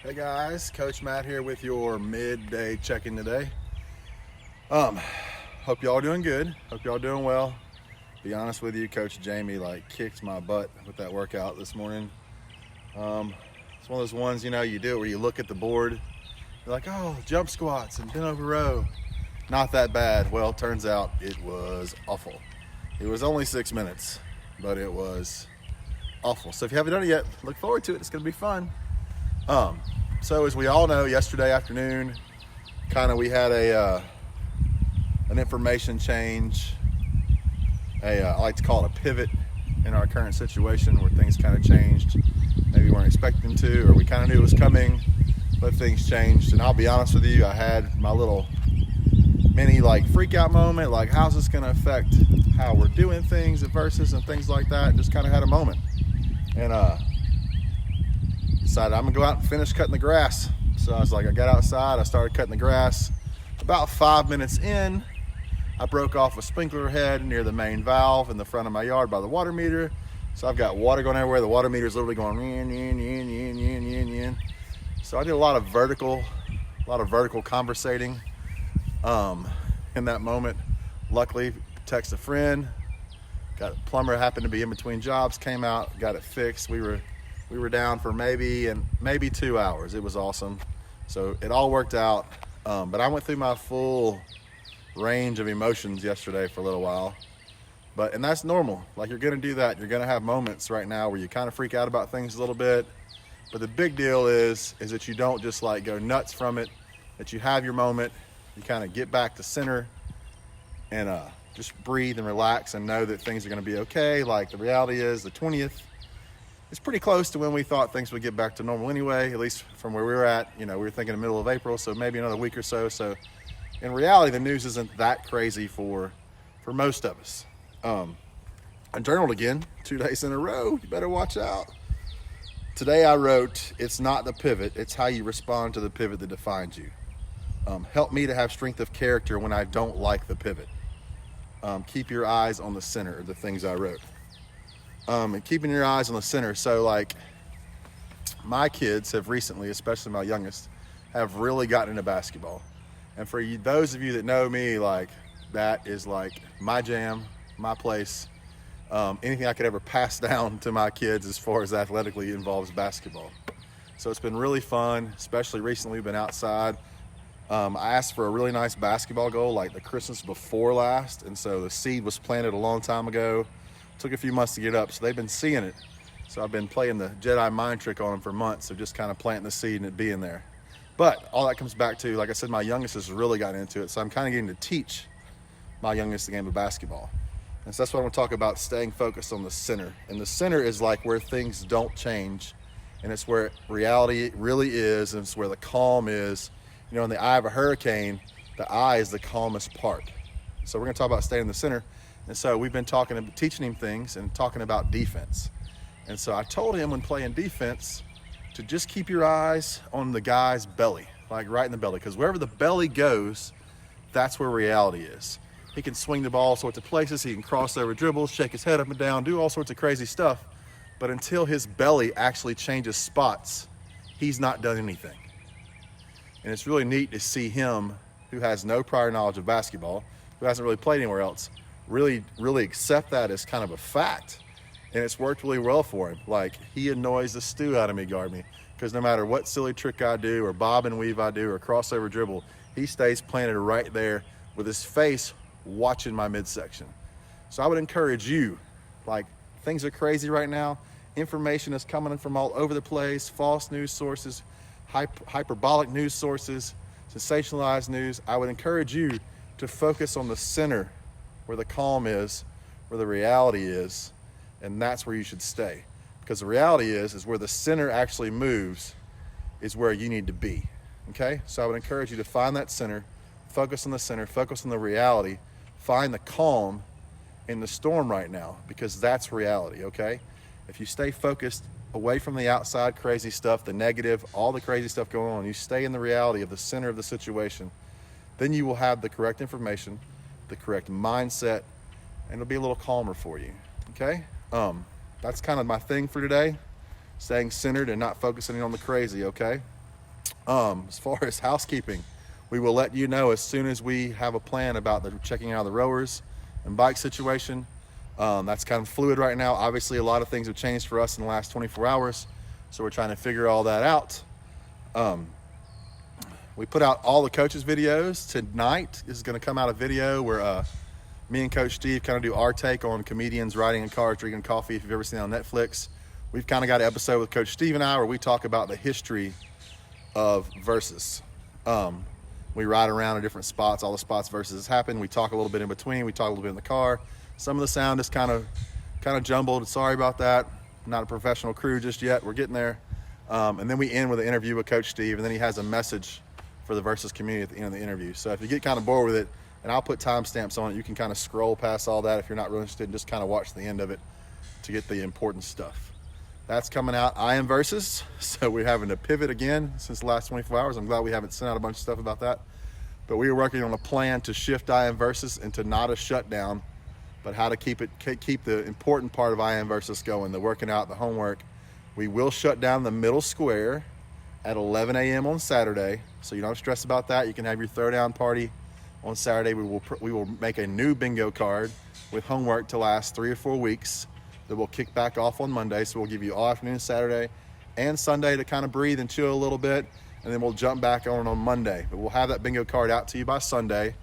Hey guys, Coach Matt here with your midday check-in today. Hope y'all doing good. Hope y'all doing well. Be honest with you, Coach Jamie kicked my butt with that workout this morning. It's one of those ones, you do it where you look at the board, you're like, oh, jump squats and bent over row. Not that bad. Well, turns out it was awful. It was only 6 minutes, but it was awful. So if you haven't done it yet, look forward to it. It's gonna be fun. So as we all know, yesterday afternoon, we had an information change. I like to call it a pivot in our current situation where things kind of changed. Maybe we weren't expecting them to, or we kind of knew it was coming, but things changed. And I'll be honest with you, I had my little mini freak out moment, how's this going to affect how we're doing things at Versus and things like that. Just kind of had a moment. And decided I'm gonna go out and finish cutting the grass. So I got outside, I started cutting the grass. About 5 minutes in, I broke off a sprinkler head near the main valve in the front of my yard by the water meter. So I've got water going everywhere. The water meter is literally going yin. So I did a lot of vertical conversating in that moment. Luckily, text a friend, got a plumber, happened to be in between jobs, came out, got it fixed. We were down for maybe 2 hours. It was awesome. So it all worked out. But I went through my full range of emotions yesterday for a little while. And that's normal. You're gonna do that. You're gonna have moments right now where you kind of freak out about things a little bit. But the big deal is that you don't just go nuts from it, that you have your moment, you kind of get back to center and just breathe and relax and know that things are gonna be okay. The reality is the 20th, it's pretty close to when we thought things would get back to normal anyway, at least from where we were at. We were thinking the middle of April, so maybe another week or so. So in reality, the news isn't that crazy for most of us. I journaled again 2 days in a row. You better watch out. Today I wrote, it's not the pivot, it's how you respond to the pivot that defines you. Help me to have strength of character when I don't like the pivot. Keep your eyes on the center of the things I wrote. And keeping your eyes on the center. So my kids have recently, especially my youngest, have really gotten into basketball. And for you, those of you that know me, that is my jam, my place. Anything I could ever pass down to my kids as far as athletically involves basketball. So it's been really fun, especially recently we've been outside. I asked for a really nice basketball goal the Christmas before last. And so the seed was planted a long time ago. Took a few months to get up, so they've been seeing it. So I've been playing the Jedi mind trick on them for months of just kind of planting the seed and it being there. But all that comes back to, like I said, my youngest has really gotten into it. So I'm kind of getting to teach my youngest the game of basketball. And so that's what I want to talk about, staying focused on the center. And the center is where things don't change. And it's where reality really is. And it's where the calm is. In the eye of a hurricane, the eye is the calmest part. So we're going to talk about staying in the center. And so we've been teaching him things and talking about defense. And so I told him when playing defense to just keep your eyes on the guy's belly, right in the belly, because wherever the belly goes, that's where reality is. He can swing the ball all sorts of places. He can cross over dribbles, shake his head up and down, do all sorts of crazy stuff. But until his belly actually changes spots, he's not done anything. And it's really neat to see him, who has no prior knowledge of basketball, who hasn't really played anywhere else, really accept that as kind of a fact. And it's worked really well for him. He annoys the stew out of me, guard me, because no matter what silly trick I do or bob and weave I do or crossover dribble, he stays planted right there with his face watching my midsection. So I would encourage you, things are crazy right now. Information is coming in from all over the place, false news sources, hyperbolic news sources, sensationalized news. I would encourage you to focus on the center where the calm is, where the reality is, and that's where you should stay. Because the reality is where the center actually moves is where you need to be, okay? So I would encourage you to find that center, focus on the center, focus on the reality, find the calm in the storm right now, because that's reality, okay? If you stay focused away from the outside crazy stuff, the negative, all the crazy stuff going on, you stay in the reality of the center of the situation, then you will have the correct information, the correct mindset, and it'll be a little calmer for you, okay? That's kind of my thing for today, staying centered and not focusing on the crazy, okay? As far as housekeeping, we will let you know as soon as we have a plan about the checking out of the rowers and bike situation. That's kind of fluid right now. Obviously, a lot of things have changed for us in the last 24 hours, so we're trying to figure all that out. We put out all the coaches' videos. Tonight is going to come out a video where me and Coach Steve kind of do our take on comedians riding in cars, drinking coffee. If you've ever seen it on Netflix, we've kind of got an episode with Coach Steve and I where we talk about the history of versus. We ride around in different spots, all the spots versus happen. We talk a little bit in between. We talk a little bit in the car. Some of the sound is kind of jumbled. Sorry about that. Not a professional crew just yet. We're getting there. And then we end with an interview with Coach Steve, and then he has a message for the versus community at the end of the interview. So if you get kind of bored with it, and I'll put timestamps on it, you can kind of scroll past all that if you're not really interested, and just kind of watch the end of it to get the important stuff. That's coming out. I am versus, so we're having to pivot again since the last 24 hours. I'm glad we haven't sent out a bunch of stuff about that. But we are working on a plan to shift I am versus into not a shutdown, but how to keep the important part of I am versus going, the working out, the homework. We will shut down the middle square at 11 a.m. on Saturday, so you don't stress about that. You can have your throwdown party on Saturday. We will make a new bingo card with homework to last 3 or 4 weeks that we'll kick back off on Monday. So we'll give you all afternoon Saturday and Sunday to kind of breathe and chill a little bit, and then we'll jump back on Monday. But we'll have that bingo card out to you by Sunday.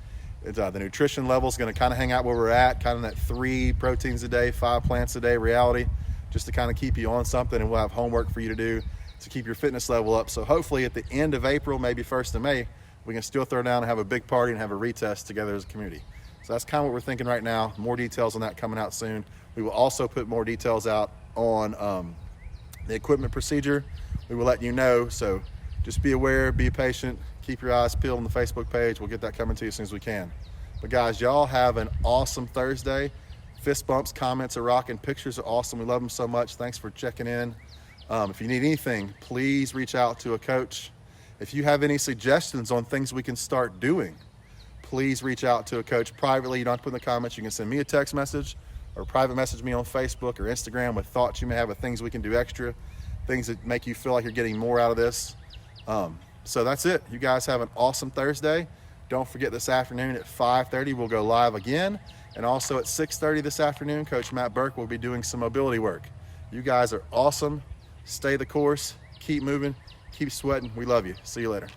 The nutrition level is going to kind of hang out where we're at, kind of that 3 proteins a day, 5 plants a day reality, just to kind of keep you on something. And we'll have homework for you to do to keep your fitness level up. So hopefully at the end of April, maybe 1st of May, we can still throw down and have a big party and have a retest together as a community. So that's kind of what we're thinking right now. More details on that coming out soon. We will also put more details out on the equipment procedure. We will let you know. So just be aware, be patient, keep your eyes peeled on the Facebook page. We'll get that coming to you as soon as we can. But guys, y'all have an awesome Thursday. Fist bumps, comments are rocking, pictures are awesome. We love them so much. Thanks for checking in. If you need anything, please reach out to a coach. If you have any suggestions on things we can start doing, please reach out to a coach privately. You don't have to put in the comments. You can send me a text message or private message me on Facebook or Instagram with thoughts you may have of things we can do extra, things that make you feel like you're getting more out of this. So that's it. You guys have an awesome Thursday. Don't forget this afternoon at 5:30, we'll go live again. And also at 6:30 this afternoon, Coach Matt Burke will be doing some mobility work. You guys are awesome. Stay the course. Keep moving. Keep sweating. We love you. See you later.